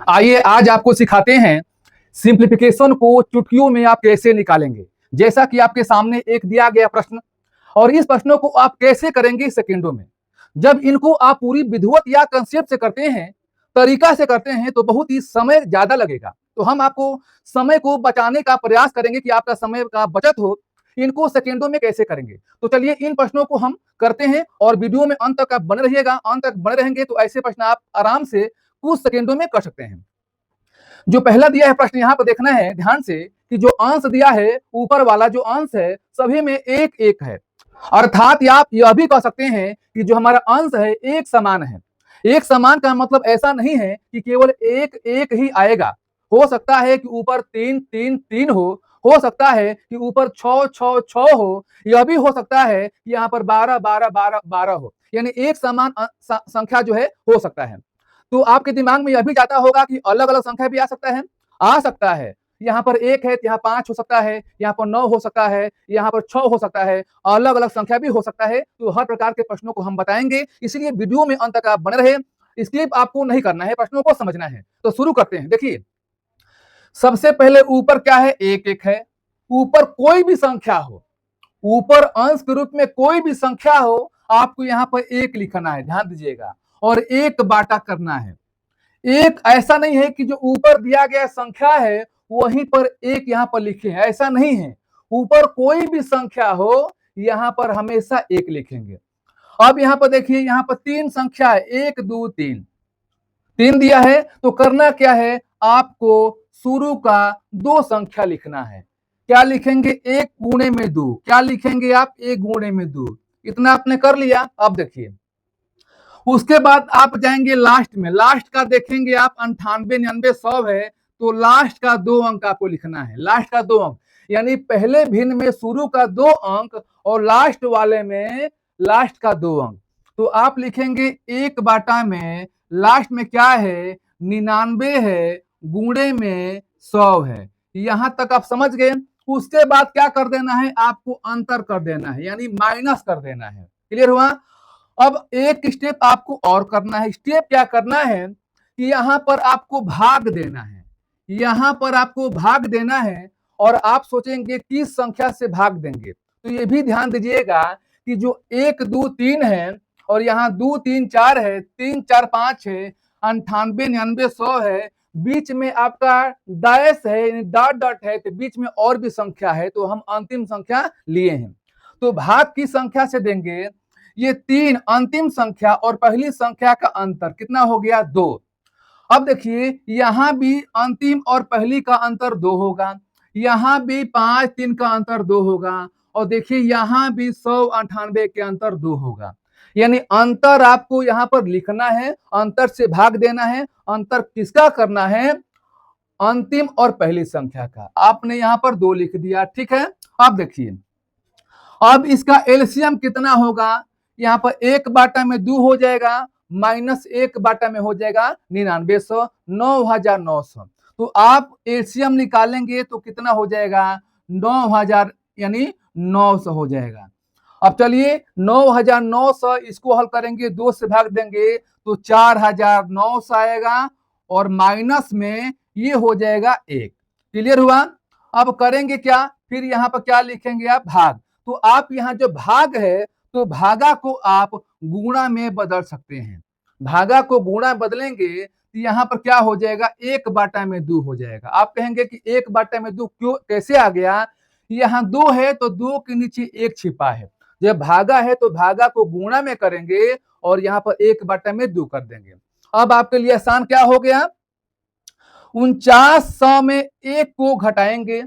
आइए आज आपको सिखाते हैं सिंप्लीफिकेशन को चुटकियों में आप कैसे निकालेंगे। जैसा कि आपके सामने एक दिया गया प्रश्न और इस प्रश्नों को आप कैसे करेंगे सेकंडों में। जब इनको आप पूरी विधिवत या कंसेप्ट से करते हैं, तरीका से करते हैं तो बहुत ही समय ज्यादा लगेगा। तो हम आपको समय को बचाने का प्रयास करेंगे कि आपका समय का बचत हो। इनको सेकंडों में कैसे करेंगे, तो चलिए इन प्रश्नों को हम करते हैं और वीडियो में अंत तक आप बने रहिएगा। अंत तक बने रहेंगे तो ऐसे प्रश्न आप आराम से कुछ सेकंडों में कर सकते हैं। जो पहला दिया है प्रश्न यहाँ पर देखना है ध्यान से कि जो अंश दिया है, ऊपर वाला जो अंश है सभी में एक एक है, अर्थात आप यह भी कह सकते हैं कि जो हमारा अंश है एक समान है। एक समान का मतलब ऐसा नहीं है कि केवल एक एक ही आएगा। हो सकता है कि ऊपर तीन तीन तीन हो सकता है कि ऊपर छह छह छह हो, यह भी हो सकता है कि यहाँ पर 12 12 12 12 हो, यानी एक समान संख्या जो है हो सकता है। तो आपके दिमाग में यह भी जाता होगा कि अलग अलग संख्या भी आ सकता है। यहाँ पर एक है, यहाँ 5 हो सकता है, यहाँ पर 9 हो सकता है, यहाँ पर 6 हो सकता है, अलग अलग संख्या भी हो सकता है। तो हर प्रकार के प्रश्नों को हम बताएंगे, इसलिए वीडियो में अंत तक आप बने रहे। स्किप आपको नहीं करना है, प्रश्नों को समझना है। तो शुरू करते हैं। देखिए सबसे पहले ऊपर क्या है, एक एक है। ऊपर कोई भी संख्या हो, ऊपर अंश के रूप में कोई भी संख्या हो, आपको यहाँ पर एक लिखना है, ध्यान दीजिएगा, और एक बाटा करना है। एक ऐसा नहीं है कि जो ऊपर दिया गया संख्या है वहीं पर एक यहाँ पर लिखे हैं, ऐसा नहीं है। ऊपर कोई भी संख्या हो यहाँ पर हमेशा एक लिखेंगे। अब यहाँ पर देखिए, यहाँ पर तीन संख्या है, 1 2 3 तीन दिया है, तो करना क्या है, आपको शुरू का दो संख्या लिखना है। क्या लिखेंगे, 1 गुणे में 2। क्या लिखेंगे आप, 1 गुणे में 2। इतना आपने कर लिया। अब देखिए उसके बाद आप जाएंगे लास्ट में, लास्ट का देखेंगे आप 98 99 100 है, तो लास्ट का 2 अंक आपको लिखना है। लास्ट का 2 अंक यानी पहले भिन्न में शुरू का 2 अंक और लास्ट वाले में लास्ट का 2 अंक। तो आप लिखेंगे 1 बाटा में लास्ट में क्या है, 99 है, गुणे में 100 है। यहां तक आप समझ गए। उसके बाद क्या कर देना है, आपको अंतर कर देना है, यानी माइनस कर देना है। क्लियर हुआ। अब एक स्टेप आपको और करना है। स्टेप क्या करना है कि यहां पर आपको भाग देना है। यहां पर आपको भाग देना है और आप सोचेंगे किस संख्या से भाग देंगे। तो ये भी ध्यान दीजिएगा कि जो 1 2 3 है और यहाँ 2 3 4 है, 3 4 5 है, 98 99 100 है, बीच में आपका डैश है, डॉट डॉट है, तो बीच में और भी संख्या है, तो हम अंतिम संख्या लिए हैं। तो भाग की संख्या से देंगे। ये 3 अंतिम संख्या और पहली संख्या का अंतर कितना हो गया, 2। अब देखिए यहां भी अंतिम और पहली का अंतर 2 होगा, यहां भी 5 3 का अंतर 2 होगा, और देखिए यहां भी 100 98 के अंतर 2 होगा। यानी अंतर आपको यहां पर लिखना है, अंतर से भाग देना है। अंतर किसका करना है, अंतिम और पहली संख्या का। आपने यहां पर 2 लिख दिया, ठीक है। अब देखिए अब इसका एलसीएम कितना होगा, यहाँ पर 1 बाटा में 2 हो जाएगा, माइनस 1 बाटा में हो जाएगा 9900, 9900। तो आप एलसीएम निकालेंगे तो कितना हो जाएगा, 9000 यानी 900 हो जाएगा। अब चलिए 9900 इसको हल करेंगे, 2 से भाग देंगे तो 4900 आएगा, और माइनस में ये हो जाएगा 1। क्लियर हुआ। अब करेंगे क्या, फिर यहाँ पर क्या लिखेंगे आप, भाग। तो आप यहाँ जो भाग है, तो भागा को आप गुणा में बदल सकते हैं। भागा को गुणा बदलेंगे तो यहाँ पर क्या हो जाएगा, 1 बाटा में 2 हो जाएगा। आप कहेंगे कि 1 बाटा में 2 क्यों, कैसे आ गया, यहाँ 2 है तो 2 के नीचे 1 छिपा है। जब भागा है तो भागा को गुणा में करेंगे और यहाँ पर 1 बाटा में 2 कर देंगे। अब आपके लिए आसान क्या हो गया, 4900 में 1 को घटाएंगे,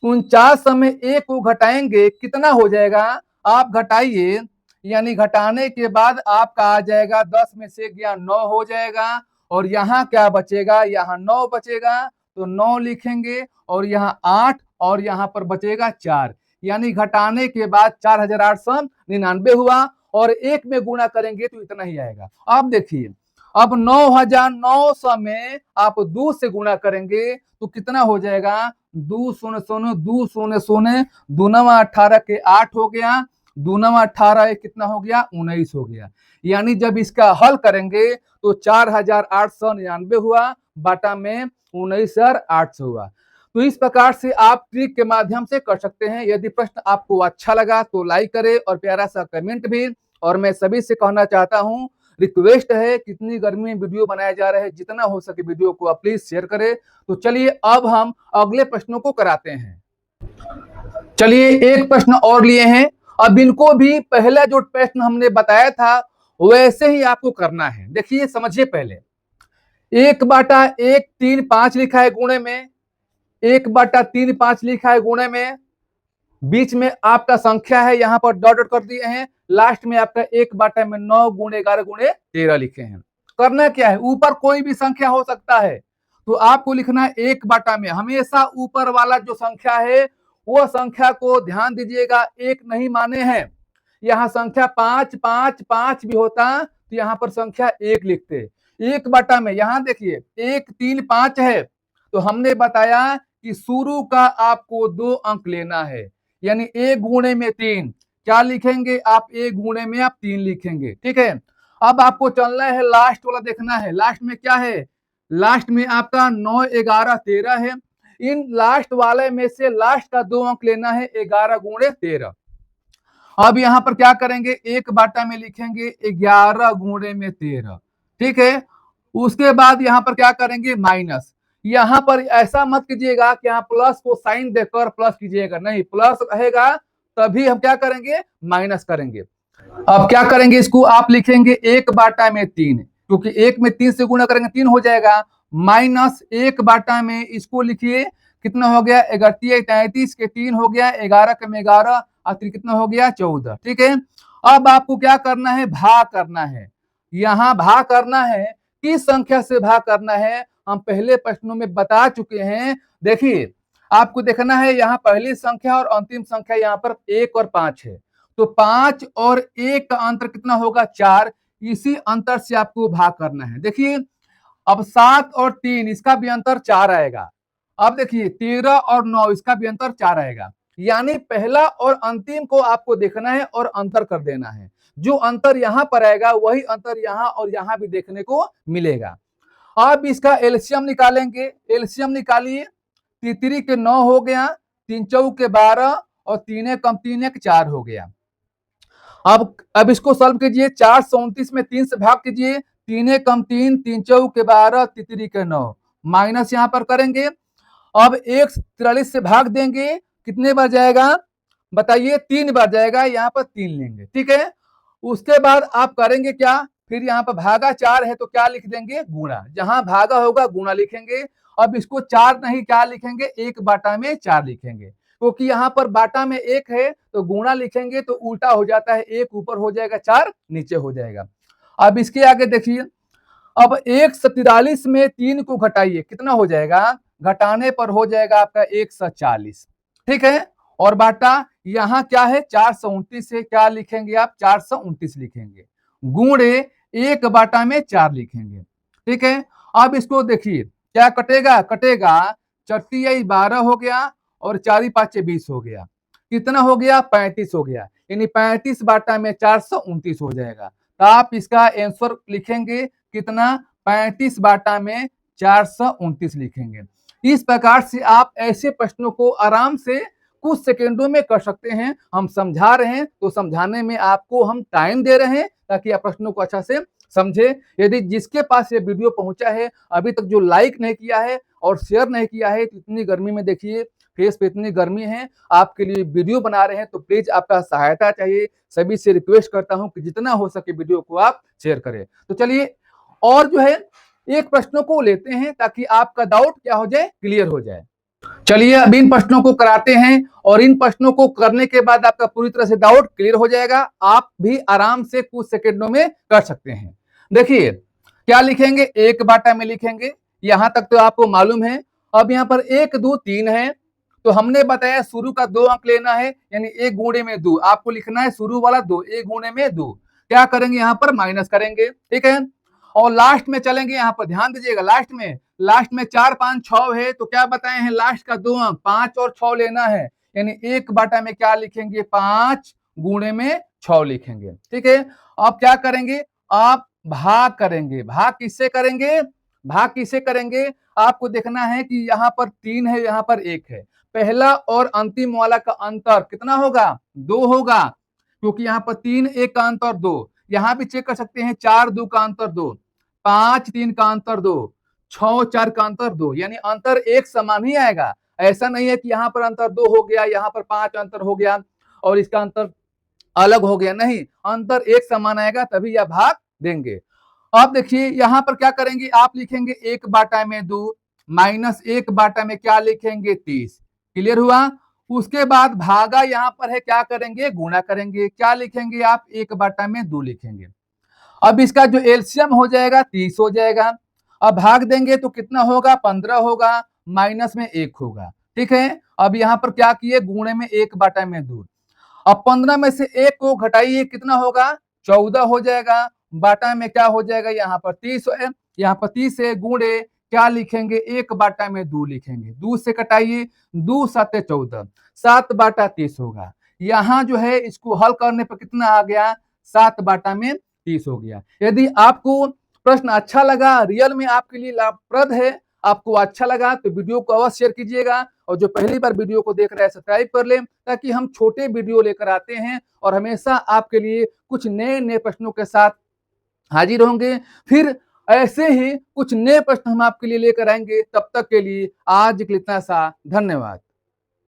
4900 में 1 को घटाएंगे कितना हो जाएगा, आप घटाइए, यानी घटाने के बाद आपका आ जाएगा 10 में से गया 9 हो जाएगा, और यहाँ क्या बचेगा, यहाँ 9 बचेगा, तो 9 लिखेंगे, और यहाँ 8 और यहाँ पर बचेगा 4, यानी घटाने के बाद 4899 हुआ, और 1 में गुणा करेंगे तो इतना ही आएगा। अब देखिए अब 9900 में आप 2 से गुणा करेंगे तो कितना हो जाएगा, 2 शून्य शून्य 2 शून्य शून्य, 2 9 18 के 8 हो गया, दूना 18, एक कितना हो गया 19 हो गया। यानी जब इसका हल करेंगे तो 4899 हुआ, बाटा में 19800 हुआ। तो इस प्रकार से आप ट्रिक के माध्यम से कर सकते हैं। यदि प्रश्न आपको अच्छा लगा तो लाइक करें और प्यारा सा कमेंट भी। और मैं सभी से कहना चाहता हूं, रिक्वेस्ट है, कितनी गर्मी में वीडियो बनाया जा रहा है, जितना हो सके वीडियो को आप प्लीज शेयर करें। तो चलिए अब हम अगले प्रश्नों को कराते हैं। चलिए एक प्रश्न और लिए हैं। अब इनको भी पहला जो प्रश्न हमने बताया था वैसे ही आपको करना है। देखिए समझिए, पहले 1/1 3 5 लिखा है गुणे में, 1/3 5 लिखा है गुणे में, बीच में आपका संख्या है, यहां पर डॉट डॉट कर दिए हैं, लास्ट में आपका 1/9 गुणे 11 गुणे 13 लिखे हैं। करना क्या है, ऊपर कोई भी संख्या हो सकता है, तो आपको लिखना है 1 में हमेशा ऊपर वाला जो संख्या है वो संख्या को ध्यान दीजिएगा एक नहीं माने हैं। यहाँ संख्या 5 5 5 भी होता तो यहाँ पर संख्या 1 लिखते। 1 में यहाँ देखिए 1 3 5 है, तो हमने बताया कि शुरू का आपको 2 अंक लेना है, यानी 1 गुणे में 3 क्या लिखेंगे आप, 1 गुणे में आप 3 लिखेंगे। ठीक है, अब आपको चलना है लास्ट वाला देखना है। लास्ट में क्या है, लास्ट में आपका 9 11 13 है। इन लास्ट वाले में से लास्ट का 2 अंक लेना है, 11 गुणे 13। अब यहां पर क्या करेंगे, 1 में लिखेंगे 11 गुणे में 13। ठीक है, उसके बाद यहां पर क्या करेंगे माइनस। यहां पर ऐसा मत कीजिएगा कि यहाँ प्लस को साइन देकर प्लस कीजिएगा, नहीं, प्लस रहेगा तभी हम क्या करेंगे माइनस करेंगे। अब क्या करेंगे, इसको आप लिखेंगे 1/3, क्योंकि 1 में 3 से गुणा करेंगे 3 हो जाएगा, माइनस 1 इसको लिखिए कितना हो गया 33 के 3 हो गया, 11 के में 11 और कितना हो गया 14। ठीक है, अब आपको क्या करना है, भाग करना है। यहाँ भाग करना है, किस संख्या से भाग करना है हम पहले प्रश्नों में बता चुके हैं। देखिए आपको देखना है, यहाँ पहली संख्या और अंतिम संख्या यहाँ पर 1 और 5 है, तो 5 और 1 का अंतर कितना होगा 4, इसी अंतर से आपको भाग करना है। देखिए अब 7 और 3 इसका भी अंतर 4 आएगा। अब देखिए 13 और 9 इसका भी अंतर 4 आएगा। यानी पहला और अंतिम को आपको देखना है और अंतर कर देना है। जो अंतर यहां पर आएगा वही अंतर यहां और यहां भी देखने को मिलेगा। अब इसका एलसीएम निकालेंगे, एलसीएम निकालिए, 3 के 9 हो गया, 3 चौक के 12 और 3 कम 3 1 4 हो गया। अब इसको सॉल्व कीजिए, 429 में 3 से भाग कीजिए, 3 कम 3 3 चौक के 12 3 के 9, माइनस यहां पर करेंगे। अब 143 से भाग देंगे, कितने बार जाएगा बताइए, 3 बार जाएगा, यहाँ पर 3 लेंगे। ठीक है, उसके बाद आप करेंगे क्या, फिर यहाँ पर भागा 4 है तो क्या लिख देंगे गुणा, जहां भागा होगा गुणा लिखेंगे। अब इसको 4 नहीं क्या लिखेंगे, 1/4 लिखेंगे, क्योंकि यहाँ पर बाटा में 1 है तो गुणा लिखेंगे तो उल्टा हो जाता है, 1 ऊपर हो जाएगा 4 नीचे हो जाएगा। अब इसके आगे देखिए, अब 143 में 3 को घटाइए, कितना हो जाएगा, घटाने पर हो जाएगा आपका 140। ठीक है, और बाटा यहाँ क्या है 429 से क्या लिखेंगे आप 429 लिखेंगे, गुणे 1/4 लिखेंगे। ठीक है, अब इसको देखिए क्या कटेगा, कटेगा 4 12 हो गया और 4 5 20 हो गया, कितना हो गया 35 हो गया, यानी 35/में 429 हो जाएगा। तो आप इसका आंसर लिखेंगे कितना, 35/में 429 लिखेंगे। इस प्रकार से आप ऐसे प्रश्नों को आराम से कुछ सेकेंडों में कर सकते हैं। हम समझा रहे हैं तो समझाने में आपको हम टाइम दे रहे हैं ताकि आप प्रश्नों को अच्छा से समझे। यदि जिसके पास ये वीडियो पहुंचा है अभी तक जो लाइक नहीं किया है और शेयर नहीं किया है, तो इतनी गर्मी में देखिए फेस पे इतनी गर्मी है, आपके लिए वीडियो बना रहे हैं तो प्लीज आपका सहायता चाहिए। सभी से रिक्वेस्ट करता हूं कि जितना हो सके वीडियो को आप शेयर करें। तो चलिए और जो है एक प्रश्नों को लेते हैं ताकि आपका डाउट क्या हो जाए, क्लियर हो जाए। चलिए अब इन प्रश्नों को कराते हैं और इन प्रश्नों को करने के बाद आपका पूरी तरह से डाउट क्लियर हो जाएगा, आप भी आराम से कुछ सेकंडों में कर सकते हैं। देखिए क्या लिखेंगे, 1 में लिखेंगे, यहां तक तो आपको मालूम है। अब यहाँ पर 1 2 3 है, तो हमने बताया शुरू का 2 अंक लेना है, यानी 1 गुणे में 2 आपको लिखना है, शुरू वाला 2, 1 गुणे में 2 क्या करेंगे यहाँ पर माइनस करेंगे। ठीक है, और लास्ट में चलेंगे, यहाँ पर ध्यान दीजिएगा, लास्ट में 4 5 6 है, तो क्या बताए हैं लास्ट का 2 अंक 5 और 6 लेना है, यानी 1 में क्या लिखेंगे 5 गुणे में 6 लिखेंगे। ठीक है, अब क्या करेंगे, आप भाग करेंगे। भाग किससे करेंगे, भाग किससे करेंगे, आपको देखना है कि यहाँ पर 3 है, यहाँ पर 1 है। पहला और अंतिम वाला का अंतर कितना होगा, 2 होगा, क्योंकि यहाँ पर 3 1 का अंतर 2। यहाँ भी चेक कर सकते हैं, 4 2 का अंतर 2, 5 3 का अंतर 2, 6 4 का अंतर 2, यानी अंतर एक समान ही आएगा। ऐसा नहीं है कि यहाँ पर अंतर 2 हो गया, यहाँ पर 5 अंतर हो गया और इसका अंतर अलग हो गया, नहीं, अंतर एक समान आएगा तभी यह भाग देंगे। अब देखिए यहाँ पर क्या करेंगे, आप लिखेंगे 1 बाटा में 2 माइनस 1 बाटा में क्या लिखेंगे 30। क्लियर हुआ। उसके बाद भागा यहाँ पर है, क्या करेंगे, गुणा करेंगे। क्या लिखेंगे आप, 1 बाटा में 2 लिखेंगे। अब इसका जो एलसीएम हो जाएगा 30 हो जाएगा। अब भाग देंगे तो कितना होगा, 15 होगा, माइनस में 1 होगा। ठीक है, अब यहाँ पर क्या किए, गुणे में 1 बाटा में 2। अब 15 में से 1 को घटाइए, कितना होगा, 14 हो जाएगा। बाटा में क्या हो जाएगा, यहाँ पर 30 है, यहाँ पर 30 है, गुणे क्या लिखेंगे, 1 बाटा में 2 लिखेंगे। 2 से कटाइए, 2 7 14, 7 बाटा 30 होगा। यहाँ जो है इसको हल करने पर कितना आ गया, 7 बाटा में 30 हो गया। यदि आपको प्रश्न अच्छा लगा, रियल में आपके लिए लाभप्रद है, आपको अच्छा लगा तो वीडियो को अवश्य शेयर कीजिएगा, और जो पहली बार वीडियो को देख रहे हैं सब्सक्राइब कर लें, ताकि हम छोटे वीडियो लेकर आते हैं और हमेशा आपके लिए कुछ नए नए प्रश्नों के साथ हाजिर होंगे। फिर ऐसे ही कुछ नए प्रश्न हम आपके लिए लेकर आएंगे। तब तक के लिए आज के लिए इतना सा, धन्यवाद।